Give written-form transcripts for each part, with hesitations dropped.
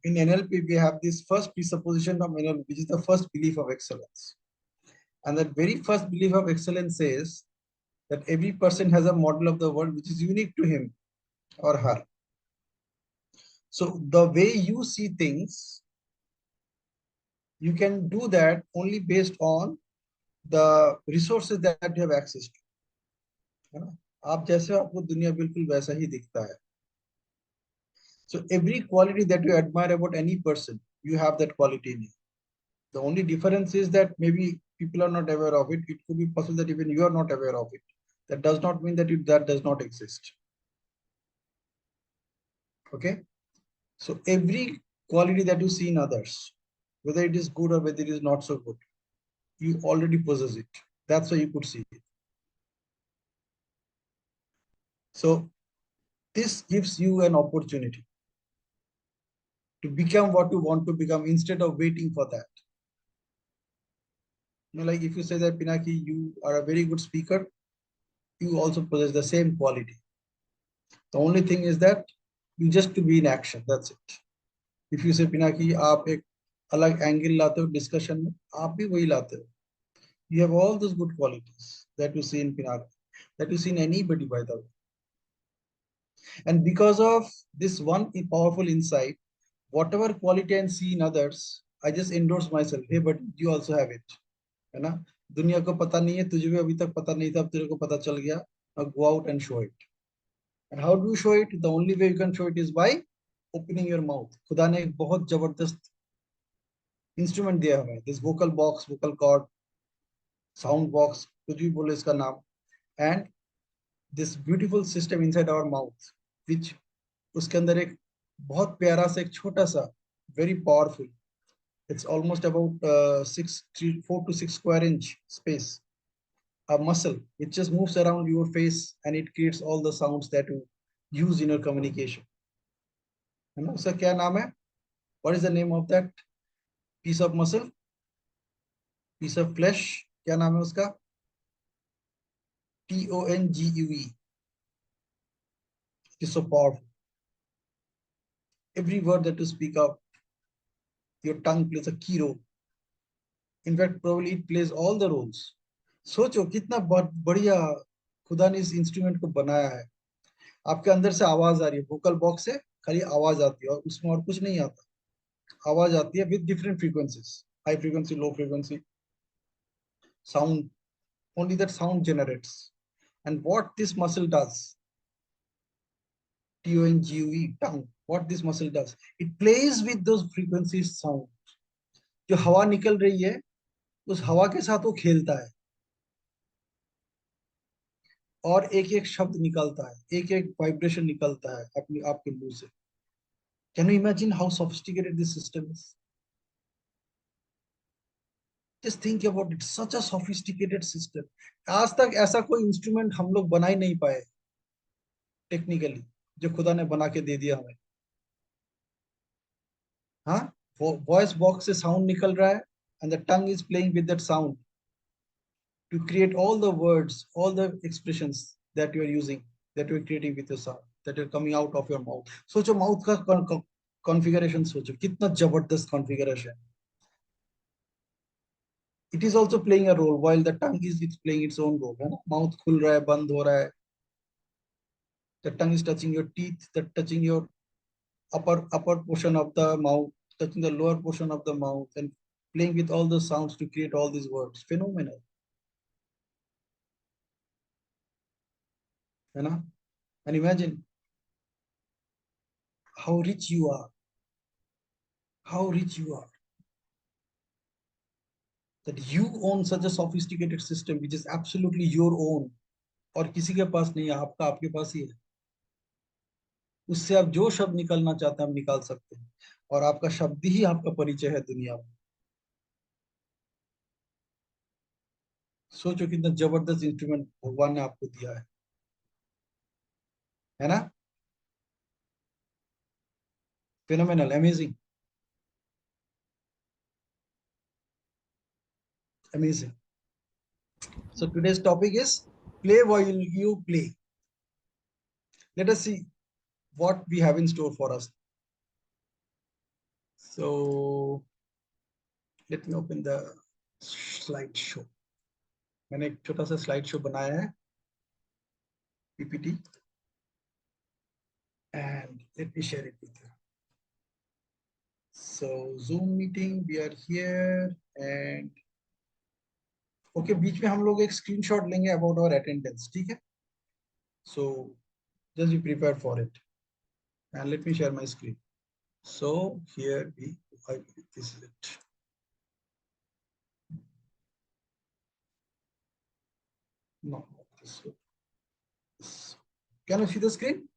in NLP, we have this first presupposition of NLP, which is the first belief of excellence. And that very first belief of excellence says that every person has a model of the world which is unique to him or her. So the way you see things, you can do that only based on the resources that you have access to. है ना? आप जैसे हो, आपको दुनिया बिल्कुल वैसा ही दिखता है. So every quality that you admire about any person, you have that quality in you. The only difference is that maybe people are not aware of it. It could be possible that even you are not aware of it. That does not mean that that does not exist. Okay. So every quality that you see in others, whether it is good or whether it is not so good, you already possess it. That's why you could see it. So this gives you an opportunity to become what you want to become instead of waiting for that. You know, like if you say that, Pinaki, you are a very good speaker, you also possess the same quality. The only thing is that you just to be in action. That's it. If you say, Pinaki, आप एक अलग angle लाते हो discussion में, आप भी वही लाते हो. You have all those good qualities that you see in Pinaki, that you see in anybody, by the way. And because of this one powerful insight, whatever quality I see in others, I just endorse myself. Hey, but you also have it. है ना? दुनिया को पता नहीं है, तुझे भी अभी तक पता नहीं था, अब तेरे को पता चल गया. Now go out and show it. And how do you show it? The only way you can show it is by opening your mouth. खुदा ने एक बहुत जबरदस्त इंस्ट्रूमेंट दिया हमें. This vocal box, vocal cord, sound box, कुछ भी बोले इसका नाम. And this beautiful system inside our mouth, which उसके अंदर एक बहुत प्यारा सा एक छोटा सा, very powerful. It's almost about 4 to 6 square inch space. A muscle which just moves around your face and it creates all the sounds that you use in your communication. है ना? उसका क्या नाम है? What is the name of that piece of muscle? Piece of flesh? क्या नाम है उसका? TONGUE. It is so powerful. Every word that you speak out, your tongue plays a key role. In fact, probably it plays all the roles. सोचो कितना बढ़िया खुदा ने इस इंस्ट्रूमेंट को बनाया है. आपके अंदर से आवाज आ रही है, वोकल बॉक्स से खाली आवाज आती है और उसमें और कुछ नहीं आता. आवाज आती है with different frequencies, high frequency, low frequency, sound. Only that sound generates. And what this muscle does, TONGUE, tongue, what this muscle does, it plays with those frequencies sound. जो हवा निकल रही है, उस हवा के साथ वो खेलता है और एक एक शब्द निकलता है, एक एक वाइब्रेशन निकलता है अपनी आपके मुंह से. Can you imagine how sophisticated this system is? Just think about it. Such a sophisticated system. आज तक ऐसा कोई इंस्ट्रूमेंट हम लोग बना ही नहीं पाए टेक्निकली, जो खुदा ने बना के दे दिया हमें. हाँ, वॉइस बॉक्स से साउंड निकल रहा है and the tongue is playing with that sound to create all the words, all the expressions that you are using, that you are creating with your sound, that are coming out of your mouth. सोचो mouth का configuration, सोचो कितना जबरदस्त configuration. It is also playing a role while the tongue is it's playing its own role. है ना? Mouth खुल रहा है, बंद हो रहा है. The tongue is touching your teeth, that touching your upper portion of the mouth, touching the lower portion of the mouth, and playing with all the sounds to create all these words. Phenomenal. है ना? And imagine how rich you are. How rich you are. That you own such a sophisticated system which is absolutely your own. और किसी के पास नहीं है, आपका आपके पास ही है. उससे आप जो शब्द निकलना चाहते हैं आप निकाल सकते हैं और आपका शब्द ही आपका परिचय है दुनिया में. सोचो कितना जबरदस्त इंस्ट्रूमेंट भगवान ने आपको दिया है ना? Phenomenal, amazing, amazing. So today's topic is play while you play. Let us see what we have in store for us. So let me open the slideshow. मैंने एक छोटा सा स्लाइड शो बनाया है, PPT, and let me share it with you. So Zoom meeting, we are here, and okay, बीच में हम लोग एक स्क्रीनशॉट लेंगे about our attendance, ठीक है? So just be prepared for it, and let me share my screen. So here this is it. No, this way. Can you see the screen?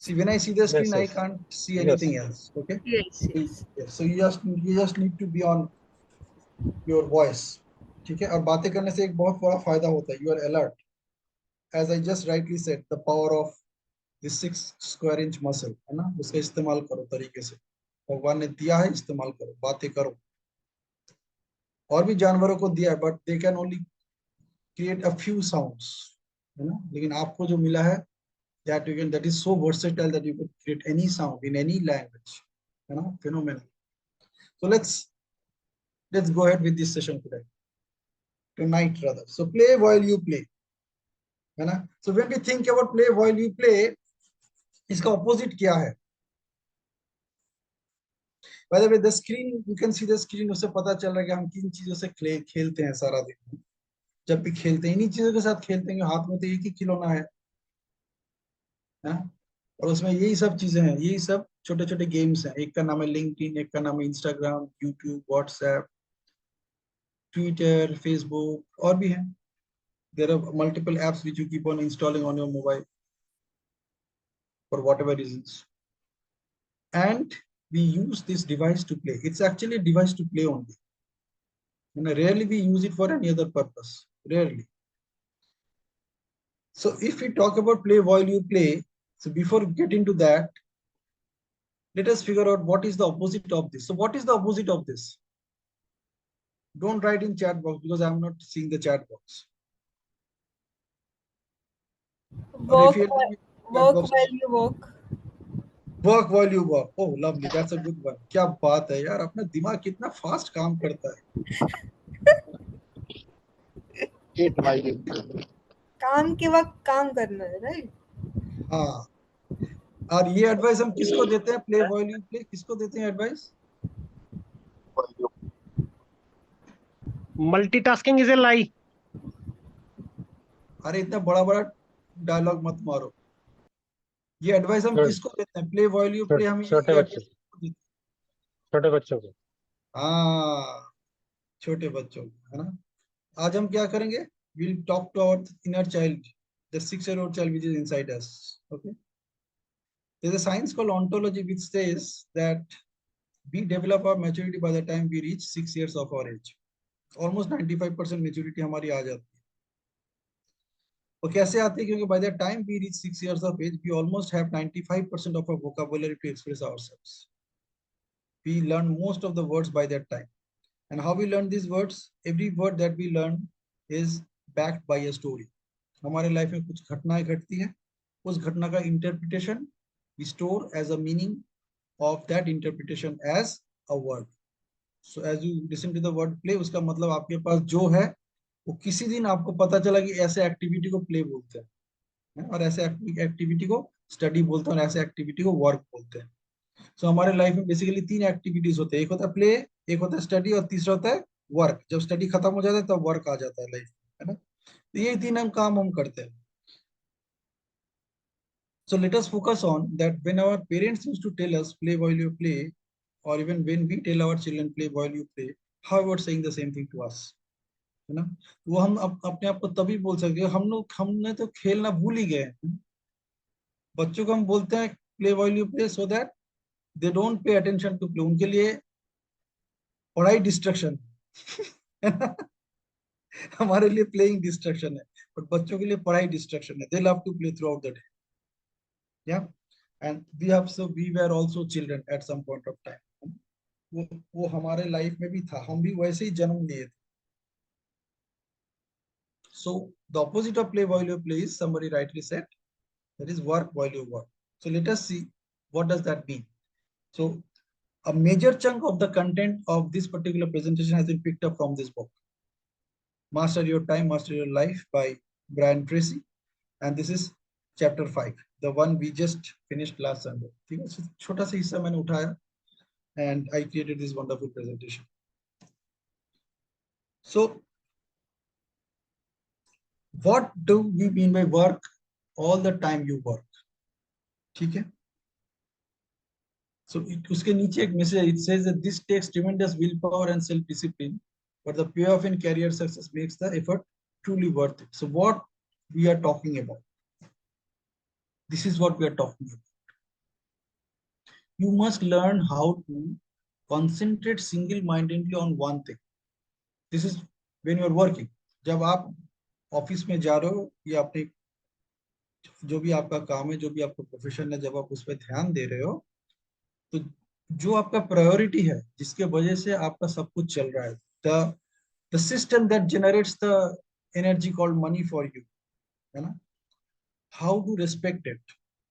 See, when I see the screen, Yes, I yes. can't see Yes. anything else. Okay. Yes, yes. So you just need to be on your voice. ठीक है, और बातें करने से एक बहुत बड़ा फायदा होता है. You are alert. As I just rightly said, the power of this 6 square inch muscle, है ना, उसका इस्तेमाल करो तरीके से. भगवान ने दिया है, इस्तेमाल करो, बातें करो. और भी जानवरों को दिया है, but they can only create a few sounds, है ना, लेकिन आपको जो मिला है, that is so versatile that you could create any sound in any language, you know, phenomenal. So let's go ahead with this session tonight rather. So play while you play, है ना. So when we think about play while you play, इसका opposite क्या है? By the way, the screen, you can see the screen, उससे पता चल रहा है कि हम किन चीजों से खेलते हैं सारा दिन. जब भी खेलते हैं, इन्हीं चीजों के साथ खेलते हैं. हाथ में तो एक ही खिलौना है ना, और उसमें यही सब चीजें हैं, यही सब छोटे छोटे गेम्स हैं. एक का नाम है लिंक्डइन, एक का नाम है Instagram, YouTube, WhatsApp, Twitter, Facebook, और भी हैं. There are multiple apps which you keep on installing on your mobile for whatever reasons, and we use this device to play. It's actually a device to play only, and rarely we use it for any other purpose. Rarely. So if we talk about play while you play, so before we get into that, let us figure out what is the opposite of this. So what is the opposite of this? Don't write in chat box because I'm not seeing the chat box. Work while you work. Work while you work. Oh, lovely. That's a good one. क्या बात है यार, अपना दिमाग कितना fast काम करता है. काम के वक्त काम करना है, राइट? हाँ. और ये एडवाइस हम किसको देते हैं? प्ले व्हाइल यू प्ले, किसको देते हैं advice? Multitasking is a lie. अरे इतना बड़ा बड़ा डायलॉग मत मारो. ये एडवाइस हम किसको देते हैं? प्ले व्हाइल यू प्ले, हम छोटे बच्चों को. हाँ, छोटे बच्चों को, है ना. आज हम क्या करेंगे? We'll talk to our inner child, the 6-year-old child which is inside us. Okay. There's a science called ontology which says that we develop our maturity by the time we reach 6 years of our age. Almost 95% maturity हमारी आ जाती है. और कैसे आती है? क्योंकि by the time we reach 6 years of age, we almost have 95% of our vocabulary to express ourselves. We learn most of the words by that time. And how we learn these words? Every word that we learn is backed by a story. हमारे life में कुछ घटनाएं घटती हैं, उस घटना का interpretation we store as a meaning of that interpretation as a word. So as you listen to the word play, उसका मतलब आपके पास जो है वो किसी दिन आपको पता चला कि ऐसे एक्टिविटी को प्ले बोलते हैं, और ऐसे एक्टिविटी को स्टडी बोलते हैं, और ऐसे एक्टिविटी को वर्क बोलते हैं. सो हमारे लाइफ में बेसिकली 3 एक्टिविटीज होते हैं. एक होता है प्ले, एक होता है स्टडी, और तीसरा होता है वर्क. जब स्टडी खत्म हो जाता है तब वर्क आ जाता है लाइफ में, है ना. तो ये 3 काम हम करते हैं. So let us focus on that. When our parents used to tell us play while you play, or even when we tell our children play while you play, how about saying the same thing to us, है ना. वो हम अपने आप को तभी बोल सकते हैं, हमने तो खेलना भूल ही गए. बच्चों को हम बोलते हैं play while you play so that they don't pay attention to play. उनके लिए पढ़ाई डिस्ट्रक्शन है ना. हमारे लिए प्लेइंग डिस्ट्रक्शन है, बट बच्चों के लिए पढ़ाई डिस्ट्रक्शन है. They love to play throughout the day. या and we were also children at some point of time. वो हमारे लाइफ में भी था, हम भी वैसे ही जन्म लिए थे. So the opposite of play while you play is, somebody rightly said, that is work while you work. So let us see What does that mean? So a major chunk of the content of this particular presentation has been picked up from this book, Master Your Time, Master Your Life by Brian Tracy. And this is chapter 5, the one we just finished last Sunday. ठीक है, छोटा सा हिस्सा मैंने उठाया and I created this wonderful presentation. So what do we mean by work all the time you work? ठीक है. So उसके नीचे एक message, it says that this takes tremendous willpower and self-discipline, but the payoff in career success makes the effort truly worth it. So what we are talking about? This is what we are talking about. You must learn how to concentrate single-mindedly on one thing. This is when you are working. जब आप office में जा रहे हो या अपने जो भी आपका काम है, जो भी आपका प्रोफेशन है, जब आप उस पर ध्यान दे रहे हो, तो जो आपका प्रायोरिटी है, जिसके वजह से आपका सब कुछ चल रहा है, the system that generates the energy called money for you, है ना? How to respect it?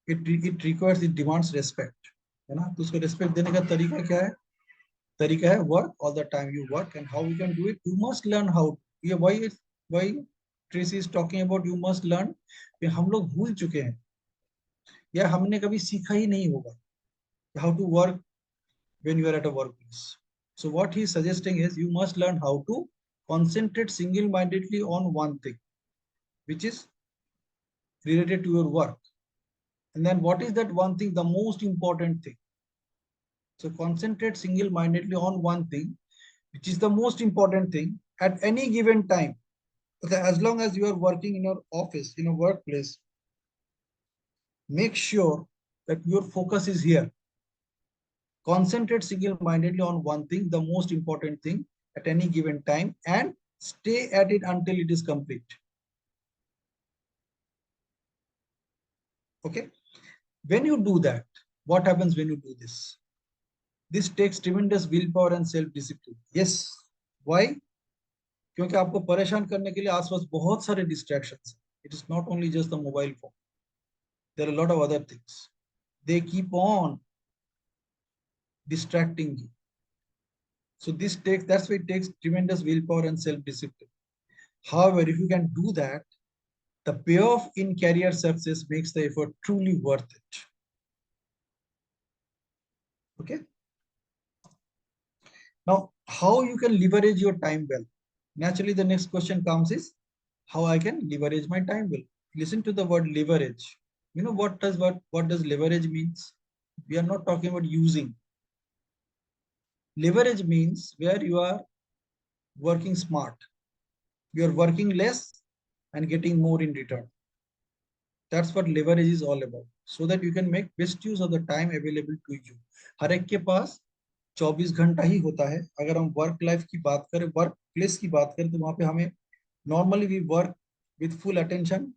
It requires, it demands respect, है ना? तो उसको respect देने का तरीका क्या है? तरीका है work all the time you work, and how you can do it? You must learn how. ये why Tracy is talking about you must learn. हम लोग भूल चुके हैं या हमने कभी सीखा ही नहीं होगा how to work when you are at a workplace. So what he is suggesting is you must learn how to concentrate single-mindedly on one thing, which is related to your work. And then what is that one thing? The most important thing. So concentrate single-mindedly on one thing, which is the most important thing at any given time. Okay, as long as you are working in your office, in a workplace, make sure that your focus is here. Concentrate single-mindedly on one thing, the most important thing at any given time, and stay at it until it is complete. Okay. When you do that, what happens when you do this? This takes tremendous willpower and self-discipline. Yes. Why? क्योंकि आपको परेशान करने के लिए आसपास बहुत सारे distractions. It is not only just the mobile phone. There are a lot of other things. They keep on distracting you. So that's why it takes tremendous willpower and self-discipline. However, if you can do that, the payoff in career success makes the effort truly worth it. Okay. Now, how you can leverage your time well? Naturally, the next question comes is how I can leverage my time well. Listen to the word leverage. You know what does leverage means? We are not talking about using. Leverage means where you are working smart. You are working less and getting more in return. That's what leverage is all about. So that you can make best use of the time available to you. हर एक के पास 24 घंटा ही होता है. अगर हम work life की बात करें, वर्क प्लेस की बात करें, तो वहां पे हमें normally we work with full attention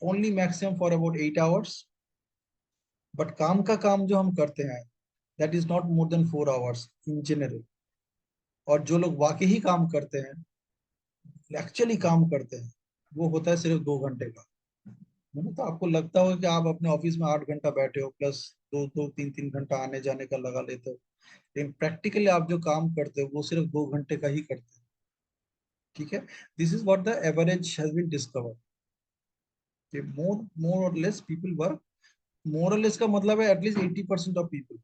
only maximum for about 8 hours. But काम का काम जो हम करते हैं that is not more than 4 hours in general. और जो लोग वाकई काम करते हैं, एक्चुअली काम करते हैं, वो होता है सिर्फ 2 घंटे का. तो आपको लगता होगा कि आप अपने ऑफिस में 8 घंटा बैठे हो प्लस 2-3 घंटा आने जाने का लगा लेते हो, लेकिन प्रैक्टिकली आप जो काम करते हो वो सिर्फ 2 घंटे का ही करते हो. ठीक है. This is what the average has been discovered. More और लेस पीपल वर्क. मोर और लेस का मतलब है at least 80% of people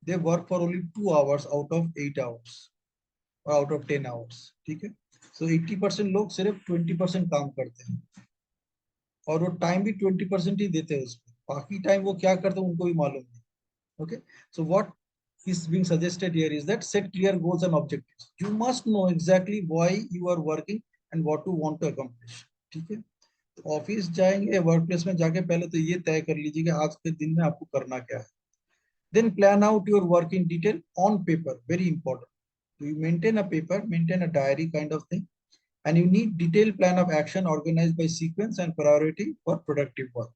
they work for only 2 hours out of 8 hours और आउट ऑफ 10 hours. ठीक है. सो 80% लोग सिर्फ 20% काम करते हैं और वो टाइम भी 20% ही देते हैं उसमें. बाकी टाइम वो क्या करते हैं उनको भी मालूम नहीं. Okay, so what is being suggested here is that set clear goals and objectives. You must know exactly why you are working and what you want to accomplish. ठीक है. तो ऑफिस जाएंगे, वर्क प्लेस में जाके पहले तो ये तय कर लीजिए कि आज के दिन में आपको करना क्या है. Then plan out your work in detail on paper. Very important. So you maintain a paper, maintain a diary kind of thing, and you need detailed plan of action organized by sequence and priority for productive work.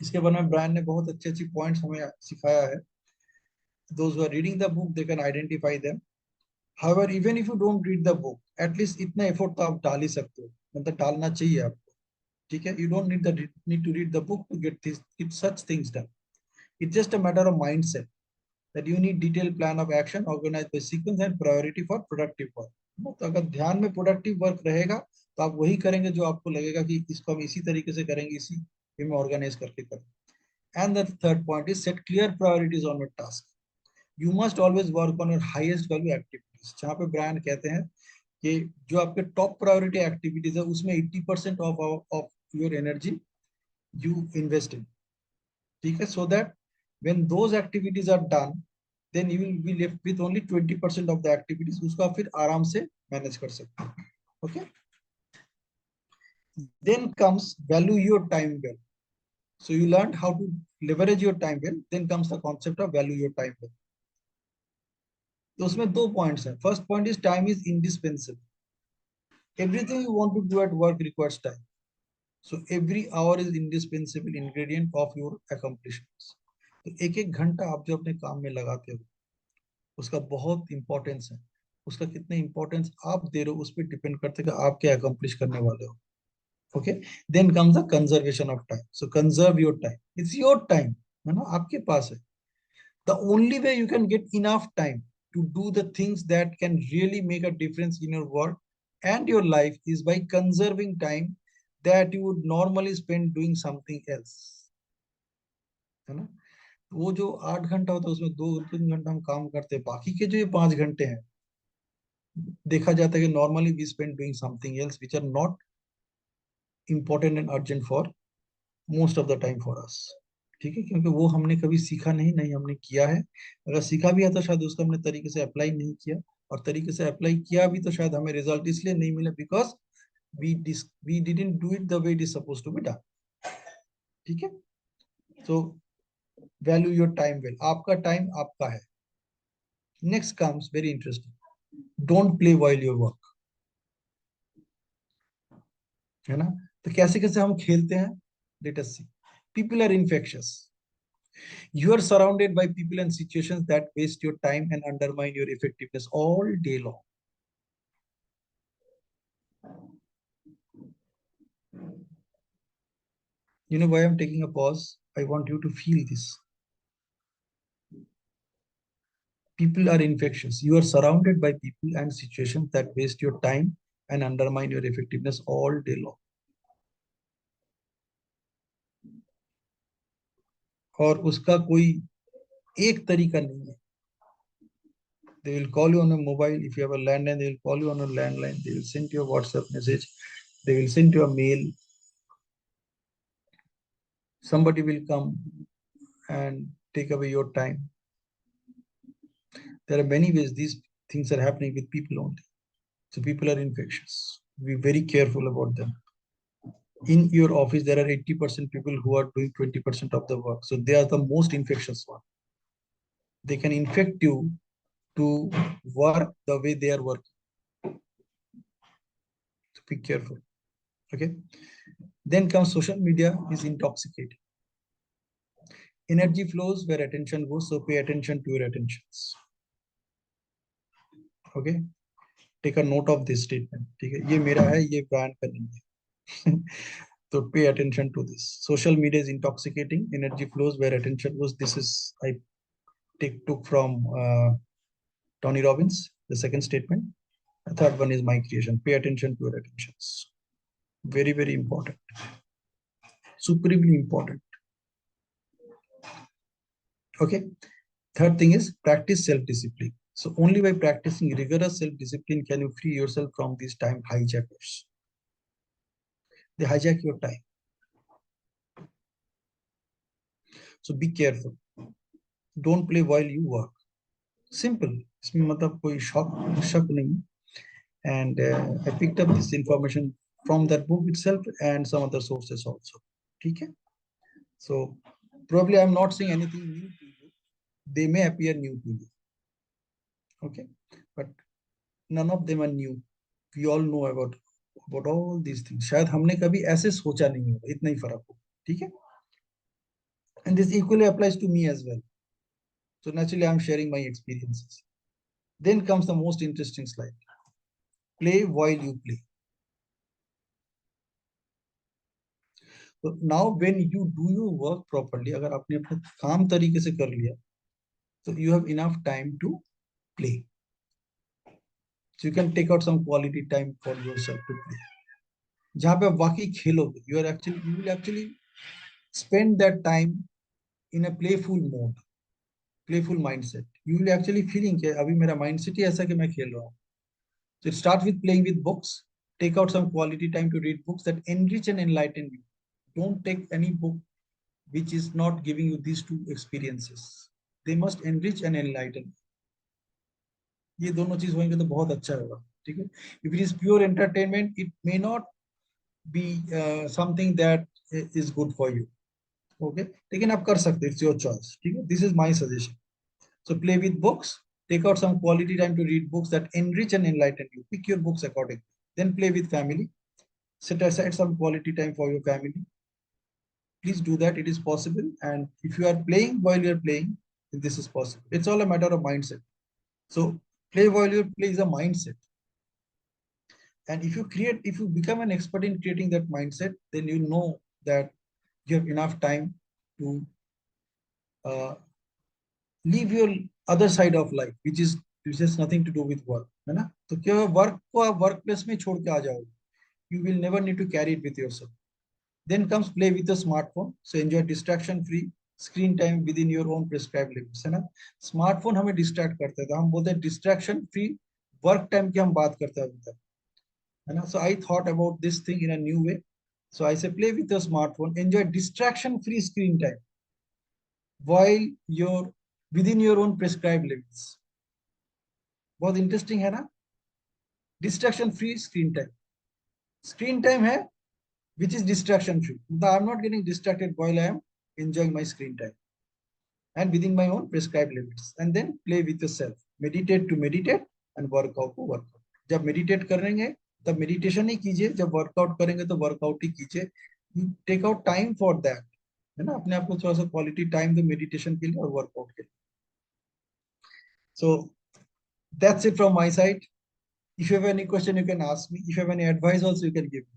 इसके बारे में Brian ने बहुत अच्छी अच्छी points हमें सिखाया है. Those who are reading the book, they can identify them. However, even if you don't read the book, at least इतना एफर्ट तो आप डाल ही सकते हो. मतलब डालना चाहिए आपको. ठीक है, you don't need to read the book to get such things done. It's just a matter of mindset that you need detailed plan of action organized by sequence and priority for productive work. तो अगर ध्यान में productive work रहेगा तो आप वही करेंगे जो आपको लगेगा कि इसको हम इसी तरीके से करेंगे, इसी वे में ऑर्गेनाइज करके करेंगे. And the third point is set clear priorities on your task. You must always work on your highest value activities. जहाँ पे ब्रायन कहते हैं कि जो आपके टॉप प्रायोरिटी एक्टिविटीज है उसमें 80% of your energy you invest in. ठीक है, so that when those activities are done then you will be left with only 20% of the activities. उसको आप फिर आराम से मैनेज कर सकते हैं. Okay, then comes value your time well. So you learned how to leverage your time well, then comes the concept of value your time well. तो उसमें दो पॉइंट्स हैं. First point is time is indispensable. Everything you want to do at work requires time. So every hour is indispensable ingredient of your accomplishments. तो एक एक घंटा आप जो अपने काम में लगाते हो उसका बहुत इंपॉर्टेंस है. उसका कितने इंपॉर्टेंस आप दे रहे हो उस पर डिपेंड करते हैं कि आप क्या अकम्प्लिश करने वाले हो. Okay, then comes the conservation of time. So conserve your time. It's your time, है ना, आपके पास है. The only way you can get enough time to do the things that can really make a difference in your work and your life is by conserving time that you would normally spend doing something else. है ना, वो जो 8 घंटा होता है उसमें 2-3 घंटा हम काम करते हैं, बाकी के जो ये 5 घंटे हैं देखा जाता है कि normally we spend doing something else which are not important and urgent for most of the time for us. ठीक है, क्योंकि वो हमने कभी सीखा नहीं, नहीं हमने किया है. अगर सीखा भी है तो शायद उसको हमने तरीके से अप्लाई नहीं किया, और तरीके से अप्लाई किया भी तो शायद हमें रिजल्ट इसलिए नहीं मिला because we didn't do it the way it is suppose to be done. ठीक है, so value your time well. आपका टाइम आपका है. Next comes very interesting. Don't play while your work. है ना, तो कैसे कैसे हम खेलते हैं, let us see. People are infectious. You are surrounded by people and situations that waste your time and undermine your effectiveness all day long. You know why I'm taking a pause? I want you to feel this. People are infectious. You are surrounded by people and situations that waste your time and undermine your effectiveness all day long. और उसका कोई एक तरीका नहीं है. They will call you on a mobile. If you have a landline, they will call you on a landline. They will send you a WhatsApp message. They will send you a mail. Somebody will come and take away your time. There are many ways these things are happening with people only. So people are infectious. Be very careful about them. In your office, there are 80% people who are doing 20% of the work. So they are the most infectious one. They can infect you to work the way they are working. So be careful. Okay. Then comes social media is intoxicating. Energy flows where attention goes. So pay attention to your attentions. Okay. Take a note of this statement. ठीक है, ये मेरा है, ये brand का नहीं है. So pay attention to this. Social media is intoxicating. Energy flows where attention goes. This is I took from Tony Robbins. The second statement. The third one is my creation. Pay attention to your attentions. Very very important. Supremely important. Okay. Third thing is practice self-discipline. So only by practicing rigorous self-discipline can you free yourself from these time hijackers. They hijack your time. So be careful. Don't play while you work. Simple. इसमें मतलब कोई शक नहीं. And I picked up this information from that book itself and some other sources also. ठीक है? So probably I'm not saying anything new to you. They may appear new to you. Okay, but none of them are new. We all know about all these things. शायद हमने कभी ऐसे सोचा नहीं होगा, इतना ही फर्क हो. ठीक है? And this equally applies to me as well. So naturally, I'm sharing my experiences. Then comes the most interesting slide. Play while you play. So now when you do your work properly, अगर आपने अपना काम तरीके से कर लिया, so you have enough time to play. So you can take out some quality time for yourself to play. जहाँ पे आप वाकई खेलोगे, you will actually spend that time in a playful mode, playful mindset. You will actually feeling कि अभी मेरा mindset ही ऐसा कि मैं खेल रहा हूँ. So start with playing with books. Take out some quality time to read books that enrich and enlighten you. Don't take any book which is not giving you these two experiences. They must enrich and enlighten. ये दोनों चीज होंगे तो बहुत अच्छा होगा. ठीक है. If it is pure entertainment, it may not be something that is good for you. Okay. लेकिन आप कर सकते. It's your choice. ठीक है. This is my suggestion. So play with books. Take out some quality time to read books that enrich and enlighten you. Pick your books accordingly. Then play with family. Set aside some quality time for your family. Please do that. It is possible. And if you are playing while you are playing, this is possible. It's all a matter of mindset. So play while you play is a mindset. And if you become an expert in creating that mindset, then you know that you have enough time to uh, leave your other side of life, which has nothing to do with work. है ना? तो क्या work को आप work place में छोड़ के आ जाओगे. You will never need to carry it with yourself. Then comes play with a smartphone. So enjoy distraction-free screen time within your own prescribed limits. है ना? Smartphone हमें distract करता है, तो हम बोलते हैं distraction-free work time की हम बात करते हैं अभी तक. है ना? So I thought about this thing in a new way. So I say play with your smartphone, enjoy distraction-free screen time while you're within your own prescribed limits. बहुत इंटरेस्टिंग है ना. डिस्ट्रैक्शन फ्री स्क्रीन टाइम है which is distraction free. I'm not getting distracted while I am enjoying my screen time and within my own prescribed limits. And then play with yourself. Meditate to meditate and work out to work out. जब meditate करेंगे तब meditation ही कीजिए, जब workout करेंगे तो workout ही कीजिए. You take out time for that. है ना. अपने आप को थोड़ा सा quality time दो meditation के लिए और workout के लिए. So that's it from my side. If you have any question, you can ask me. If you have any advice also, you can give me.